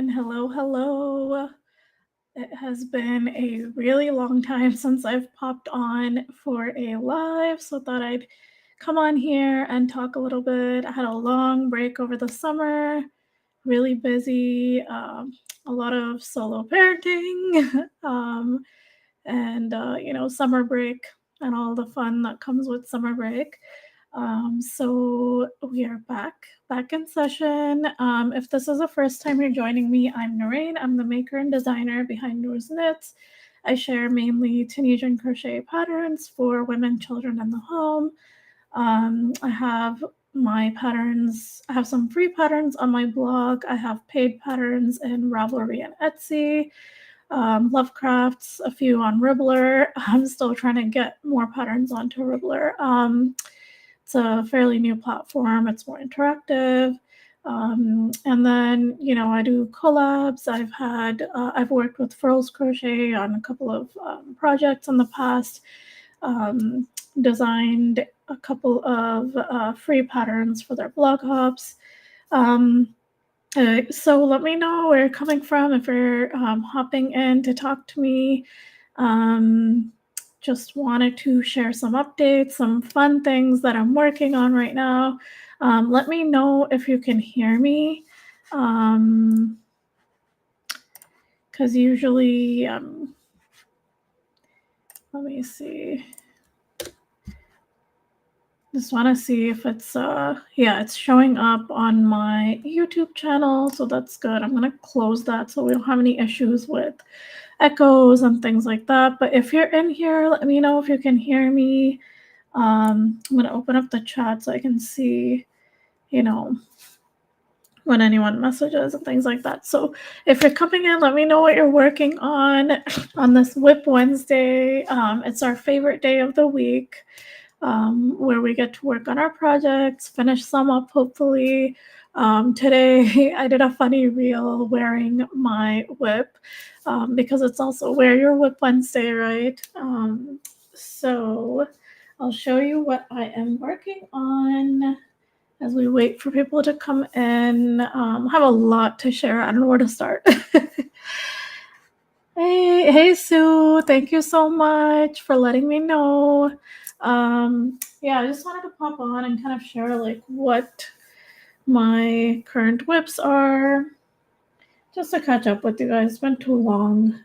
everyone. Hello. It has been a really long time since I've popped on for a live, so thought I'd come on here and talk a little bit. I had a long break over the summer, really busy, a lot of solo parenting, and summer break and all the fun that comes with summer break. So we are back in session. If this is the first time you're joining me, I'm Noor. I'm the maker and designer behind Noor's Knits. I share mainly Tunisian crochet patterns for women, children, and the home. I have my patterns. I have some free patterns on my blog. I have paid patterns in Ravelry and Etsy. Lovecrafts, a few on Ribbler. I'm still trying to get more patterns onto Ribbler. It's a fairly new platform. It's more interactive. And then, I do collabs. I've worked with Furls Crochet on a couple of projects in the past, designed a couple of free patterns for their blog hops. So let me know where you're coming from if you're hopping in to talk to me. Just wanted to share some updates, some fun things that I'm working on right now. Let me know if you can hear me. Because usually, let me see. Just want to see if it's, it's showing up on my YouTube channel, so that's good. I'm going to close that so we don't have any issues with echoes and things like that. But if you're in here, let me know if you can hear me. I'm going to open up the chat so I can see, when anyone messages and things like that. So if you're coming in, let me know what you're working on this Whip Wednesday. It's our favorite day of the week. Where we get to work on our projects, finish some up hopefully. Today I did a funny reel wearing my whip because it's also Wear Your Whip Wednesday, right? So I'll show you what I am working on as we wait for people to come in. I have a lot to share. I don't know where to start. Hey Sue, thank you so much for letting me know. I just wanted to pop on and kind of share like what my current whips are, just to catch up with you guys. It's been too long.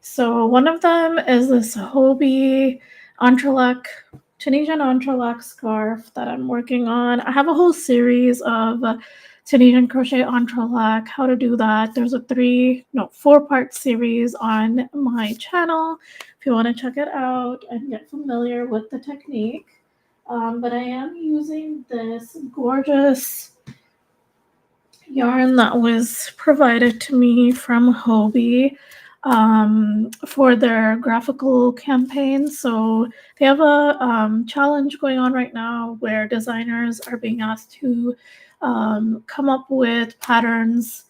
So one of them is this Hobbii entrelac, Tunisian entrelac scarf that I'm working on. I have a whole series of Tunisian crochet entrelac, how to do that. There's a 4-part series on my channel if you want to check it out and get familiar with the technique. But I am using this gorgeous yarn that was provided to me from Hobbii for their graphical campaign. So they have a challenge going on right now where designers are being asked to come up with patterns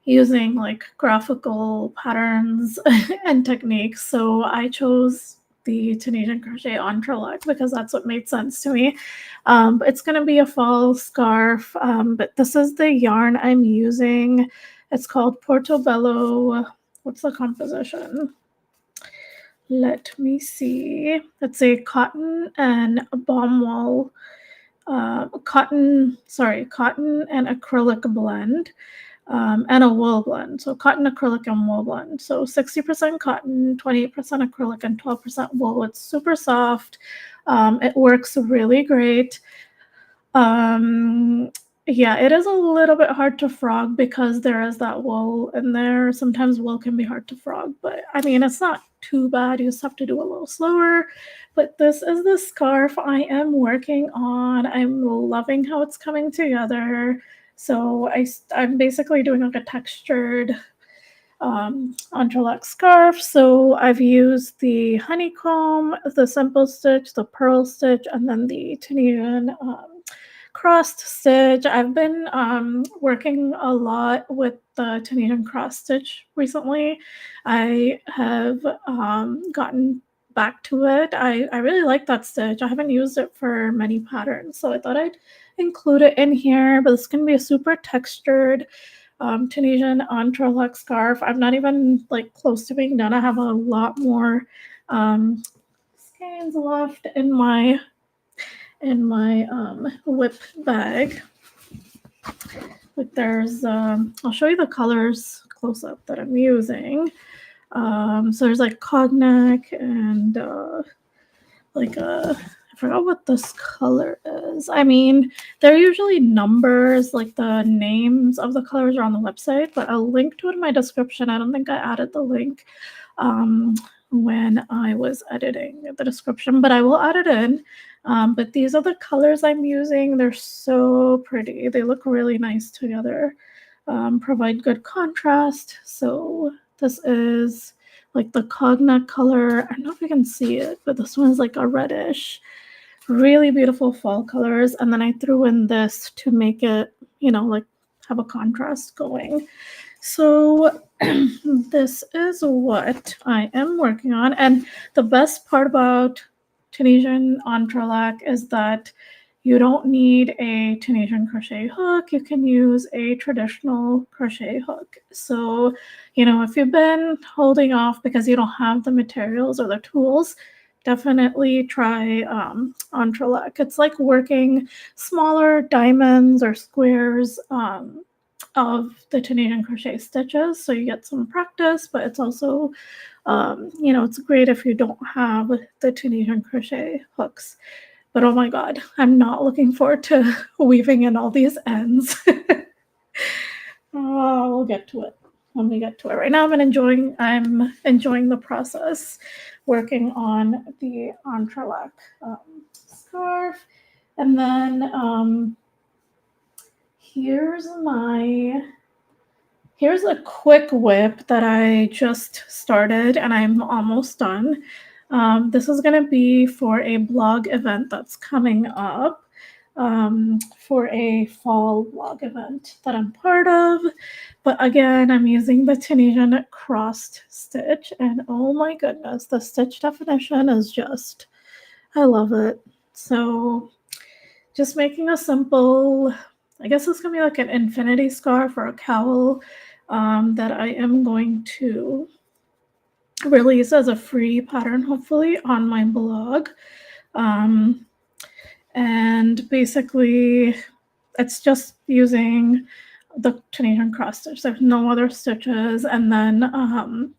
using like graphical patterns and techniques. So I chose the Tunisian crochet entrelac because that's what made sense to me. It's going to be a fall scarf, but this is the yarn I'm using. It's called Portobello. What's the composition? Let me see. It's a cotton and balm wool, cotton and acrylic blend. And a wool blend. So cotton, acrylic, and wool blend. So 60% cotton, 28% acrylic, and 12% wool. It's super soft. It works really great. It is a little bit hard to frog because there is that wool in there. Sometimes wool can be hard to frog, but I mean, it's not too bad. You just have to do a little slower. But this is the scarf I am working on. I'm loving how it's coming together. So I'm basically doing like a textured entrelac scarf. So I've used the honeycomb, the simple stitch, the purl stitch, and then the Tunisian crossed stitch. I've been working a lot with the Tunisian cross stitch recently. I have gotten back to it. I really like that stitch. I haven't used it for many patterns, so I thought I'd include it in here. But it's going to be a super textured Tunisian entrelac scarf. I'm not even like close to being done. I have a lot more skeins left in my whip bag. But there's I'll show you the colors close up that I'm using. So there's like cognac and like I forgot what this color is. I mean, they're usually numbers, like the names of the colors are on the website, but I'll link to it in my description. I don't think I added the link when I was editing the description, but I will add it in. But these are the colors I'm using. They're so pretty. They look really nice together. Provide good contrast. So this is like the cognac color. I don't know if you can see it, but this one is like a reddish. Really beautiful fall colors. And then I threw in this to make it, like have a contrast going. So this is what I am working on. And the best part about Tunisian entrelac is that you don't need a Tunisian crochet hook. You can use a traditional crochet hook. So, if you've been holding off because you don't have the materials or the tools, definitely try entrelac. It's like working smaller diamonds or squares of the Tunisian crochet stitches, so you get some practice, but it's also it's great if you don't have the Tunisian crochet hooks. But oh my god, I'm not looking forward to weaving in all these ends. We'll get to it when we get to it. Right now I'm enjoying the process working on the entrelac scarf. And then here's a quick whip that I just started and I'm almost done. This is going to be for a blog event that's coming up, for a fall blog event that I'm part of. But again, I'm using the Tunisian crossed stitch, and oh my goodness, the stitch definition is just, I love it. So just making a simple, I guess it's going to be like an infinity scarf or a cowl that I am going to release as a free pattern, hopefully, on my blog. And basically, it's just using the Tunisian cross stitch. There's no other stitches. And then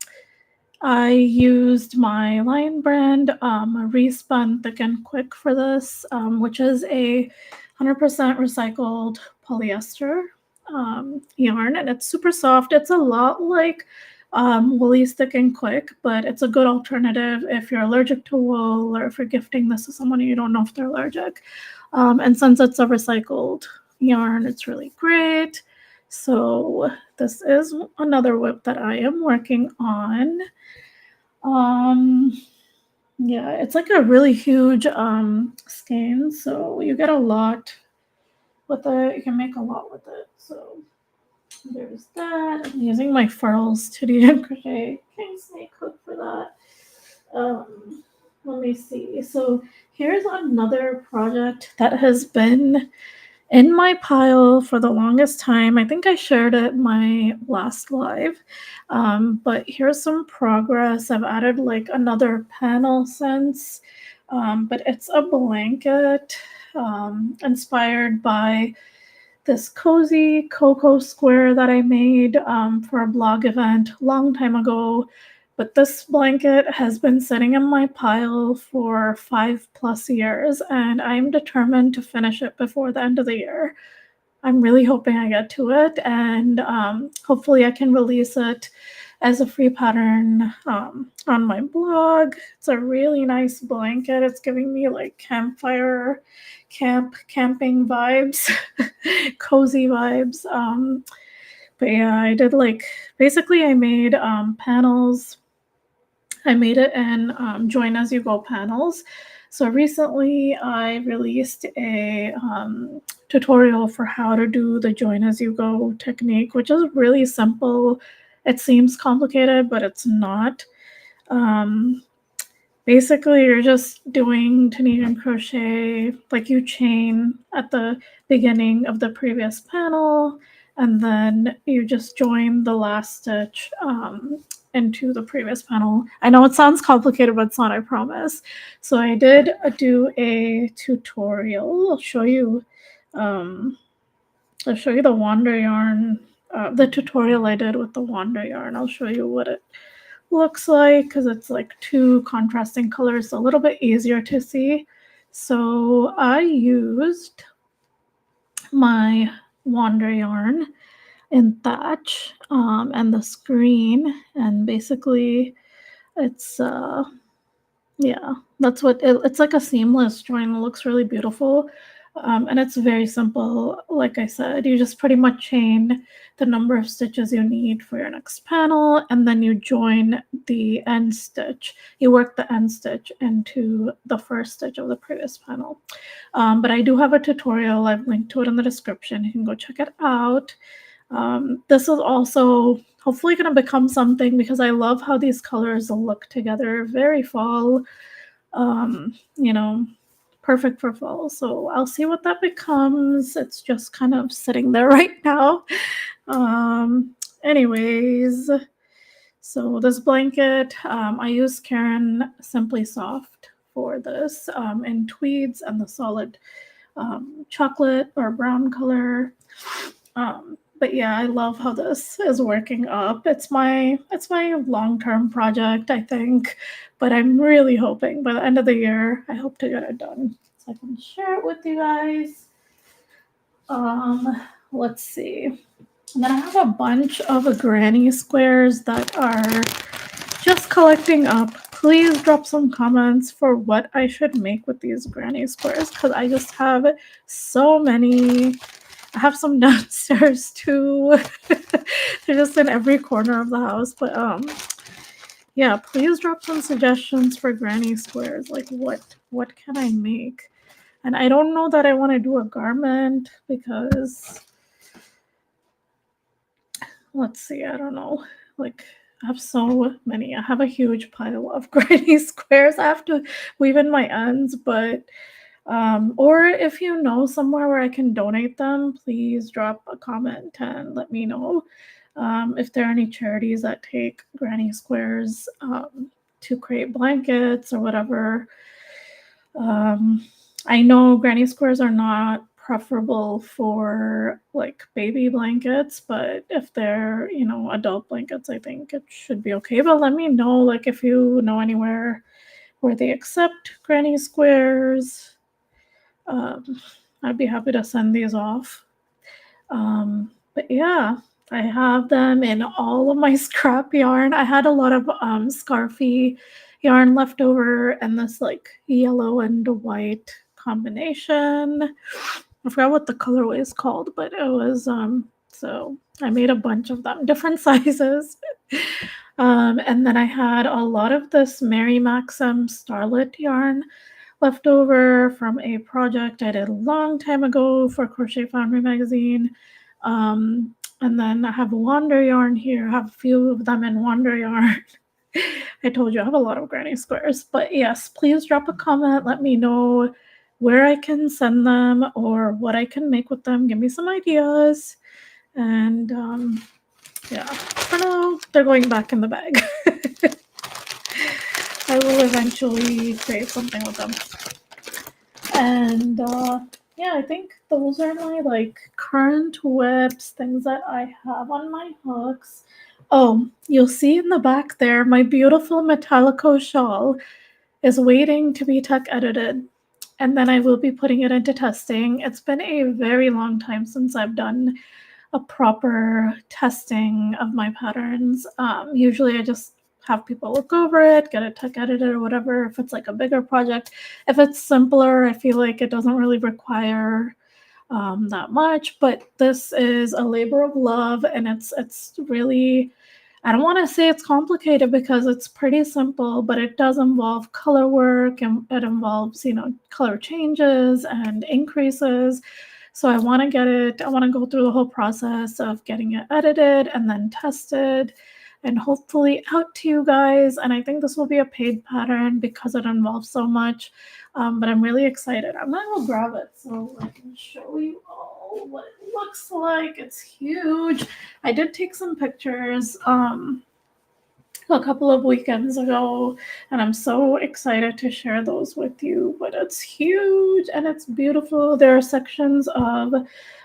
I used my Lion brand Respun Thick and Quick for this, which is a 100% recycled polyester yarn, and it's super soft. It's a lot like Woolly's Thick and Quick, but it's a good alternative if you're allergic to wool or if you're gifting this to someone and you don't know if they're allergic. And since it's a recycled yarn, it's really great. So this is another whip that I am working on. Yeah, it's like a really huge skein, so you get a lot with it. You can make a lot with it. So there's that. I'm using my Furls Tunisian crochet king snake hook for that. Let me see. So here's another project that has been in my pile for the longest time. I think I shared it my last live, but here's some progress. I've added like another panel since, but it's a blanket inspired by this cozy cocoa square that I made for a blog event a long time ago. But this blanket has been sitting in my pile for 5+ years, and I'm determined to finish it before the end of the year. I'm really hoping I get to it, and hopefully I can release it as a free pattern on my blog. It's a really nice blanket. It's giving me like campfire, camping vibes, cozy vibes. But yeah, I did basically I made panels. I made it in join as you go panels. So recently I released a tutorial for how to do the join as you go technique, which is really simple. It seems complicated, but it's not. Basically, you're just doing Tunisian crochet, like you chain at the beginning of the previous panel, and then you just join the last stitch into the previous panel. I know it sounds complicated, but it's not, I promise. So I did do a tutorial. I'll show you the Wander yarn, the tutorial I did with the Wander yarn. I'll show you what it looks like because it's like two contrasting colors, a little bit easier to see. So I used my Wander yarn in Thatch and the screen, and basically it's yeah, that's what it's like, a seamless join. It looks really beautiful. And it's very simple. Like I said, you just pretty much chain the number of stitches you need for your next panel, and then you join the end stitch. You work the end stitch into the first stitch of the previous panel. But I do have a tutorial. I've linked to it in the description. You can go check it out. This is also hopefully going to become something because I love how these colors look together. Very fall, you know, perfect for fall. So I'll see what that becomes. It's just kind of sitting there right now. Anyways, so this blanket, I use Karen Simply Soft for this in tweeds and the solid chocolate or brown color. But yeah, I love how this is working up. It's my long-term project, I think, but I'm really hoping by the end of the year, I hope to get it done so I can share it with you guys. Let's see. And then I have a bunch of granny squares that are just collecting up. Please drop some comments for what I should make with these granny squares because I just have so many. I have some downstairs too. They're just in every corner of the house. But yeah, please drop some suggestions for granny squares. Like what can I make? And I don't know that I want to do a garment because let's see, I don't know. Like I have so many. I have a huge pile of granny squares. I have to weave in my ends, but or if you know somewhere where I can donate them, please drop a comment and let me know if there are any charities that take granny squares to create blankets or whatever. I know granny squares are not preferable for like baby blankets, but if they're, adult blankets, I think it should be okay. But let me know, like, if you know anywhere where they accept granny squares. I'd be happy to send these off. But yeah, I have them in all of my scrap yarn. I had a lot of scarfy yarn left over and this like yellow and white combination. I forgot what the colorway is called, but it was so I made a bunch of them, different sizes. And then I had a lot of this Mary Maxim Starlit yarn left over from a project I did a long time ago for Crochet Foundry magazine. And then I have Wander yarn here. I have a few of them in Wander yarn. I told you I have a lot of granny squares. But yes, please drop a comment. Let me know where I can send them or what I can make with them. Give me some ideas. And yeah, for now, they're going back in the bag. I will eventually create something with them. And yeah, I think those are my like current whips, things that I have on my hooks. Oh, you'll see in the back there, my beautiful Metallico shawl is waiting to be tech edited. And then I will be putting it into testing. It's been a very long time since I've done a proper testing of my patterns. Usually I just have people look over it, get it tech edited or whatever, if it's like a bigger project. If it's simpler, I feel like it doesn't really require that much, but this is a labor of love, and it's really, I don't want to say it's complicated because it's pretty simple, but it does involve color work, and it involves, color changes and increases. So I want to go through the whole process of getting it edited and then tested and hopefully out to you guys. And I think this will be a paid pattern because it involves so much. But I'm really excited. I'm gonna go grab it so I can show you all. know what it looks like. It's huge. I did take some pictures a couple of weekends ago, and I'm so excited to share those with you. But it's huge and it's beautiful. There are sections of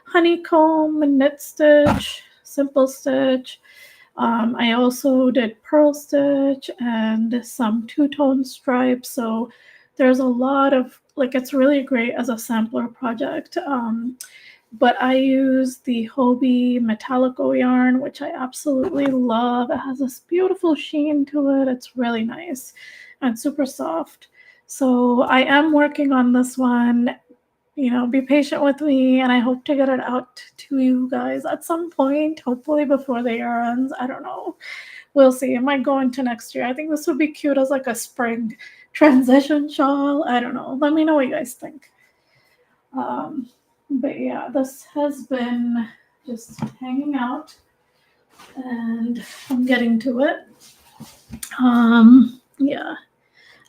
honeycomb, knit stitch, simple stitch. I also did purl stitch and some two-tone stripes. So there's a lot of, like, it's really great as a sampler project. But I use the Hobbii Metallico yarn, which I absolutely love. It has this beautiful sheen to it. It's really nice and super soft. So I am working on this one. You know, be patient with me, and I hope to get it out to you guys at some point, hopefully before the year ends. I don't know. We'll see. It might go into next year. I think this would be cute as like a spring transition shawl. I don't know. Let me know what you guys think. But yeah, this has been just hanging out, and I'm getting to it. Yeah,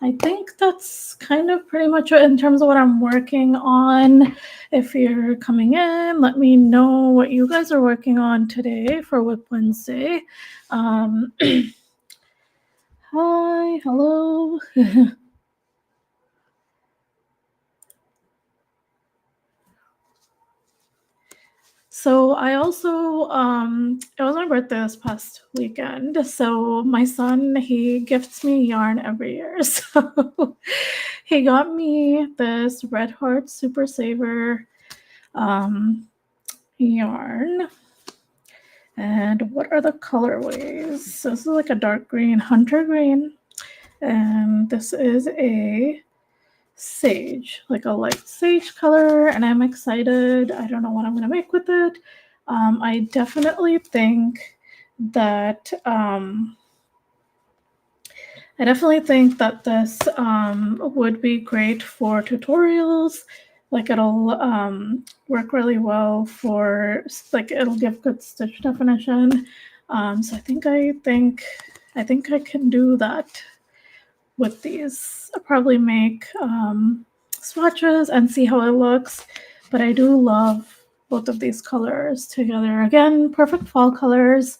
I think that's kind of pretty much it in terms of what I'm working on. If you're coming in, let me know what you guys are working on today for Whip Wednesday. Hi, hello. So I also it was my birthday this past weekend. So my son, he gifts me yarn every year. So he got me this Red Heart Super Saver yarn. And what are the colorways? So this is like a dark green, hunter green, and this is a sage, like a light sage color, and I'm excited. I don't know what I'm gonna make with it. I definitely think that this would be great for tutorials. Like it'll work really well for, like, it'll give good stitch definition. So I think I can do that with these. I'll probably make swatches and see how it looks. But I do love both of these colors together. Again, perfect fall colors.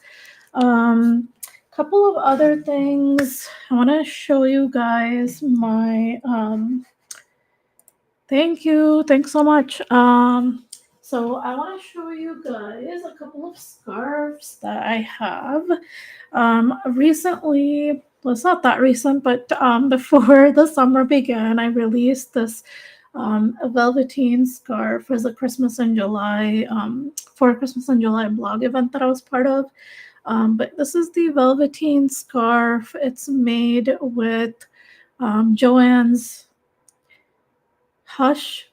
Couple of other things. I want to show you guys my thank you. Thanks so much. So I want to show you guys a couple of scarves that I have. Recently, well, it's not that recent, but before the summer began, I released this Velveteen Scarf as a Christmas in July, for a Christmas in July blog event that I was part of. But this is the Velveteen Scarf. It's made with Joann's Hush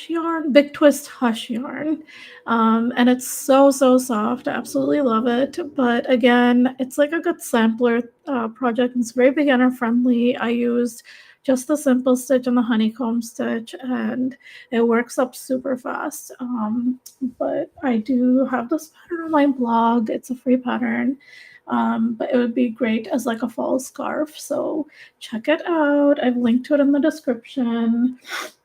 yarn, Big Twist Hush yarn, and it's so soft. I absolutely love it. But again, it's like a good sampler project. It's very beginner friendly. I used just the simple stitch and the honeycomb stitch, and it works up super fast. But I do have this pattern on my blog. It's a free pattern. But it would be great as like a fall scarf. So check it out. I've linked to it in the description.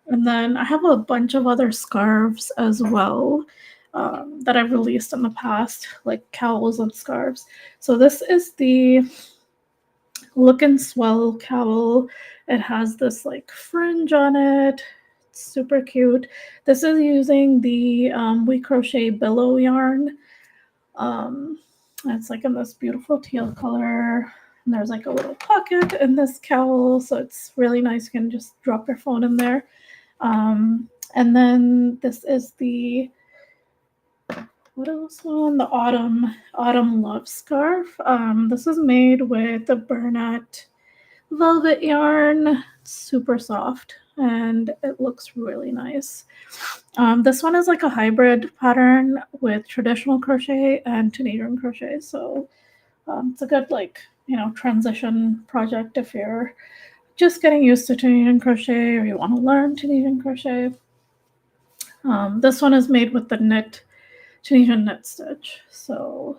And then I have a bunch of other scarves as well that I've released in the past, like cowls and scarves. So this is the Look and Swell cowl. It has this like fringe on it. It's super cute. This is using the We Crochet Billow yarn. It's like in this beautiful teal color. And there's like a little pocket in this cowl, so it's really nice. You can just drop your phone in there. And then this is the, what else on the Autumn Love Scarf. This is made with the Bernat velvet yarn. It's super soft and it looks really nice. This one is like a hybrid pattern with traditional crochet and Tunisian crochet. So it's a good, like, you know, transition project if you're just getting used to Tunisian crochet or you want to learn Tunisian crochet. This one is made with the Tunisian knit stitch. So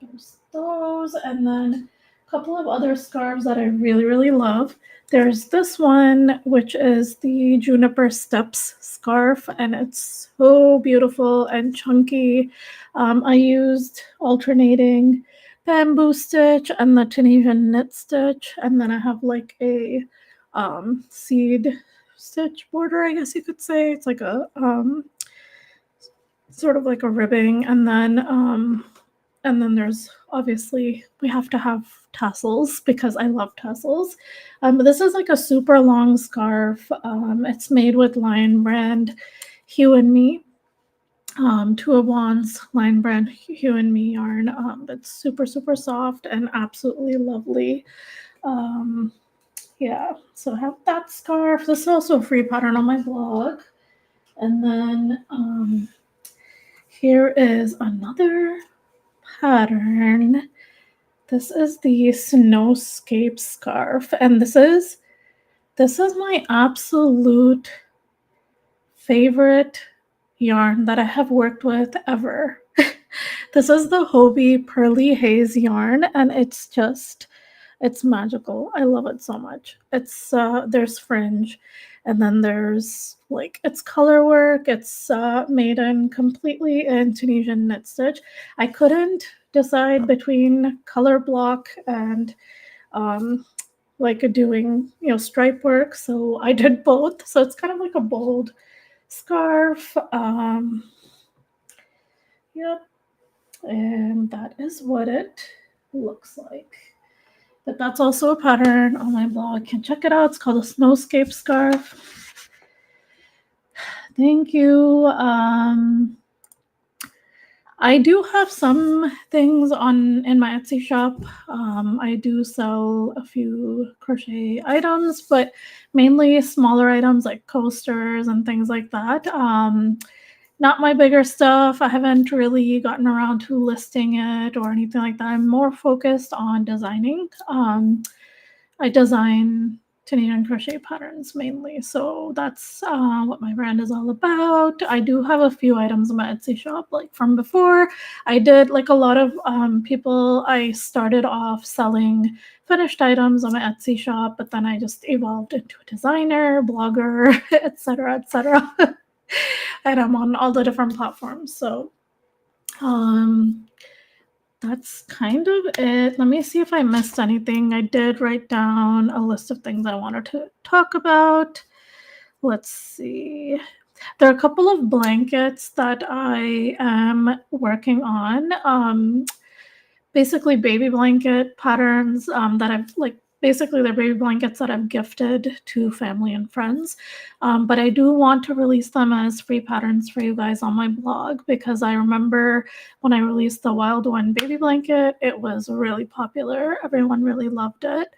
there's those, and then a couple of other scarves that I really, really love. There's this one, which is the Juniper Steps scarf, and it's so beautiful and chunky. I used alternating bamboo stitch and the Tunisian knit stitch, and then I have like a seed stitch border, I guess you could say. It's like a sort of like a ribbing, and then there's obviously we have to have tassels because I love tassels. But this is like a super long scarf. It's made with Lion Brand Hue and Me. 2 of Wands Lion Brand Hue and Me yarn. It's super, super soft and absolutely lovely. Yeah, so I have that scarf. This is also a free pattern on my blog. And then here is another pattern. This is the Snowscape scarf, and this is my absolute favorite yarn that I have worked with ever. This is the Hobbii Pearly Haze yarn, and it's magical. I love it so much. It's there's fringe, and then there's like it's color work. It's made in completely in Tunisian knit stitch. I couldn't decide between color block and like doing stripe work, so I did both. So it's kind of like a bold scarf. Yep, and that is what it looks like. But that's also a pattern on my blog. You can check it out. It's called a Snowscape scarf. Thank you. I do have some things in my Etsy shop. I do sell a few crochet items, but mainly smaller items like coasters and things like that. Not my bigger stuff. I haven't really gotten around to listing it or anything like that. I'm more focused on designing. I design Tunisian crochet patterns mainly, so that's what my brand is all about. I do have a few items in my Etsy shop, like from before. I did like a lot of people. I started off selling finished items on my Etsy shop, but then I just evolved into a designer, blogger, etc., etc. And I'm on all the different platforms. So that's kind of it. Let me see if I missed anything. I did write down a list of things I wanted to talk about. Let's see. There are a couple of blankets that I am working on. Basically baby blanket patterns that I've basically they're baby blankets that I've gifted to family and friends. But I do want to release them as free patterns for you guys on my blog, because I remember when I released the Wild One baby blanket, it was really popular. Everyone really loved it.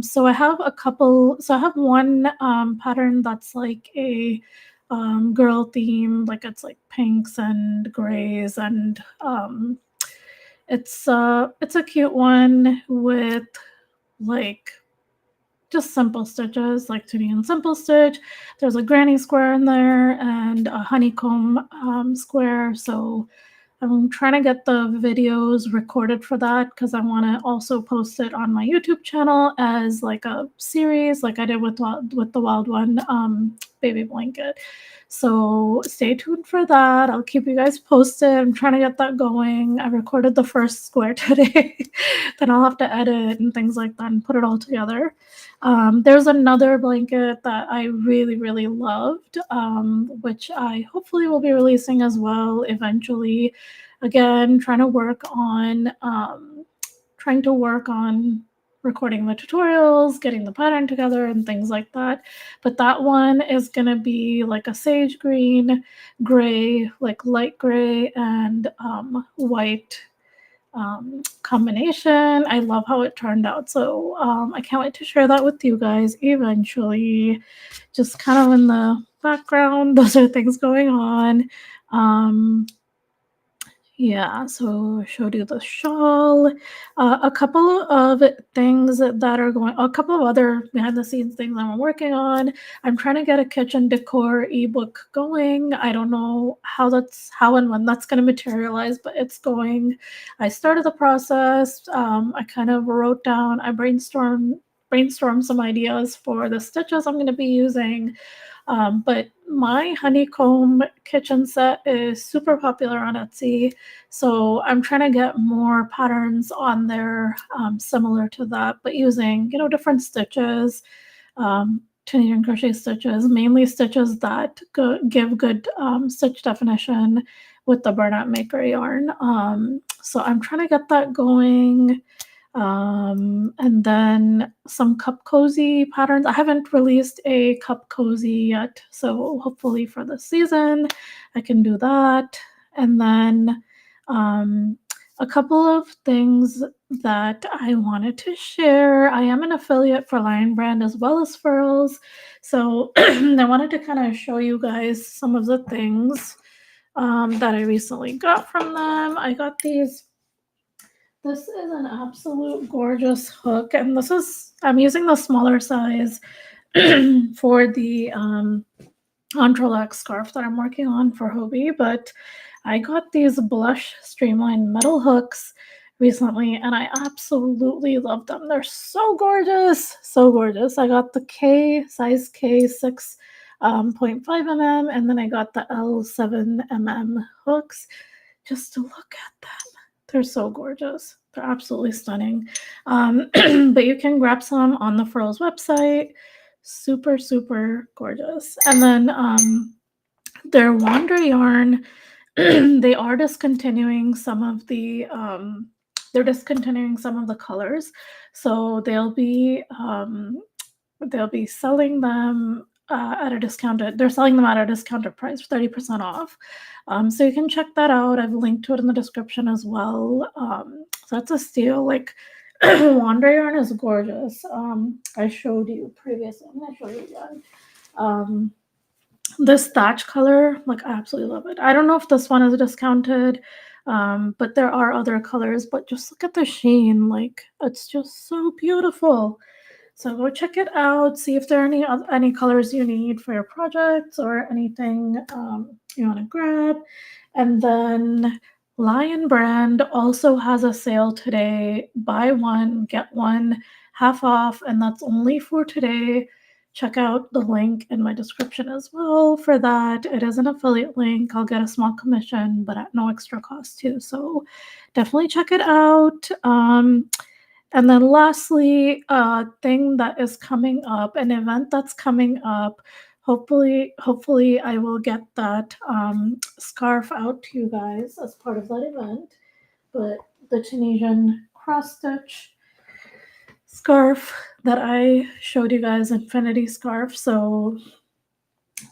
So I have a couple. So I have one pattern that's like a girl theme, like it's like pinks and grays, and it's a cute one with like just simple stitches, like Tunisian simple stitch. There's a granny square in there and a honeycomb square. So I'm trying to get the videos recorded for that, because I want to also post it on my YouTube channel as like a series, like I did with the Wild One baby blanket. So stay tuned for that. I'll keep you guys posted. I'm trying to get that going. I recorded the first square today. Then I'll have to edit and things like that and put it all together. There's another blanket that I really, really loved, which I hopefully will be releasing as well eventually. Again, trying to work on recording the tutorials, getting the pattern together and things like that. But that one is going to be like a sage green, gray, like light gray, and white combination. I love how it turned out. So I can't wait to share that with you guys eventually. Just kind of in the background, those are things going on. Yeah, so I showed you the shawl, a couple of things that are going, a couple of other behind the scenes things I'm working on. I'm trying to get a kitchen decor ebook going. I don't know how and when that's going to materialize, but it's going. I started the process. I kind of wrote down, I brainstormed some ideas for the stitches I'm going to be using. But my honeycomb kitchen set is super popular on Etsy. So I'm trying to get more patterns on there similar to that, but using, different stitches, Tunisian crochet stitches, mainly stitches that give good stitch definition with the burnout maker yarn. So I'm trying to get that going. And then some cup cozy patterns. I haven't released a cup cozy yet, so hopefully for this season I can do that. And then a couple of things that I wanted to share. I am an affiliate for Lion Brand as well as Furls, so I wanted to kind of show you guys some of the things that I recently got from them. I got these. This is an absolute gorgeous hook, and I'm using the smaller size for the entrelac scarf that I'm working on for Hobbii, but I got these blush Streamline metal hooks recently, and I absolutely love them. They're so gorgeous, so gorgeous. I got the size K 6.5 mm, and then I got the L 7 mm hooks. Just to look at them, they're so gorgeous. They're absolutely stunning. But you can grab some on the Furls website. Super, super gorgeous. And then their Wander yarn, they are discontinuing some of the colors. So they'll be selling them at a discounted. They're selling them at a discounted price, 30% off. So you can check that out. I've linked to it in the description as well. So that's a steal. Like Wander yarn is gorgeous. I showed you previously. I'm gonna show you again. This thatch color, like, I absolutely love it. I don't know if this one is discounted, but there are other colors. But just look at the sheen. Like, it's just so beautiful. So go check it out. See if there are any colors you need for your projects or anything you want to grab. And then Lion Brand also has a sale today. Buy one, get one half off, and that's only for today. Check out the link in my description as well for that. It is an affiliate link. I'll get a small commission, but at no extra cost too. So definitely check it out. And then lastly, a thing that is coming up, an event that's coming up. Hopefully I will get that scarf out to you guys as part of that event. But the Tunisian cross stitch scarf that I showed you guys, infinity scarf. So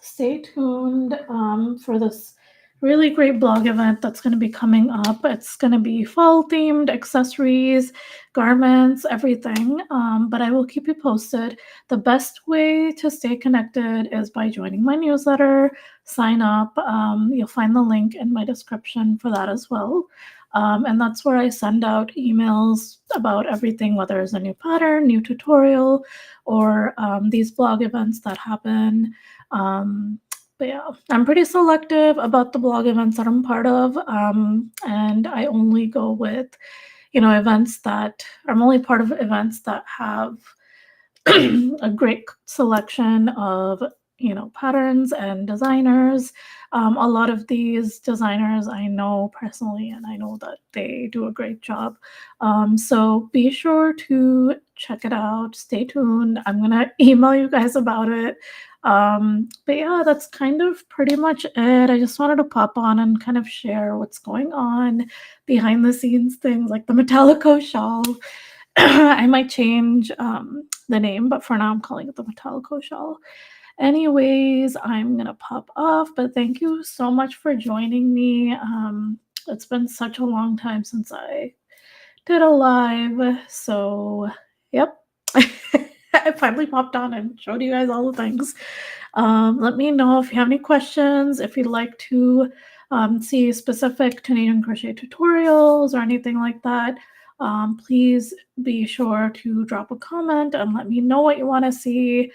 stay tuned for this really great blog event that's going to be coming up. It's going to be fall themed, accessories, garments, everything. But I will keep you posted. The best way to stay connected is by joining my newsletter. Sign up. You'll find the link in my description for that as well. And that's where I send out emails about everything, whether it's a new pattern, new tutorial, or these blog events that happen. But yeah, I'm pretty selective about the blog events that I'm part of. And I only go with, I'm only part of events that have a great selection of, patterns and designers. A lot of these designers I know personally, and I know that they do a great job. So be sure to check it out. Stay tuned. I'm going to email you guys about it. But yeah, that's kind of pretty much it. I just wanted to pop on and kind of share what's going on behind the scenes things like the Metallico shawl. I might change the name, but for now I'm calling it the Metallico shawl. Anyways, I'm gonna pop off, but thank you so much for joining me. It's been such a long time since I did a live, so yep. I finally popped on and showed you guys all the things. Let me know if you have any questions, if you'd like to see specific Tunisian crochet tutorials or anything like that, please be sure to drop a comment and let me know what you want to see.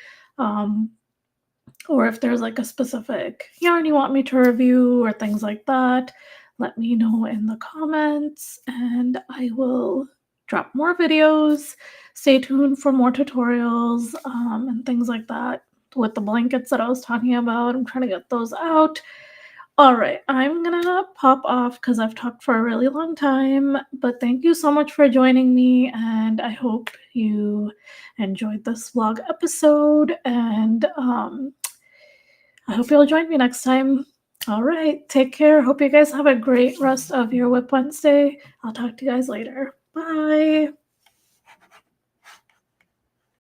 Or if there's like a specific yarn you want me to review or things like that, let me know in the comments and I will drop more videos. Stay tuned for more tutorials and things like that with the blankets that I was talking about. I'm trying to get those out. All right, I'm gonna pop off because I've talked for a really long time, but thank you so much for joining me, and I hope you enjoyed this vlog episode, and I hope you'll join me next time. All right, take care. Hope you guys have a great rest of your Whip Wednesday. I'll talk to you guys later. Bye.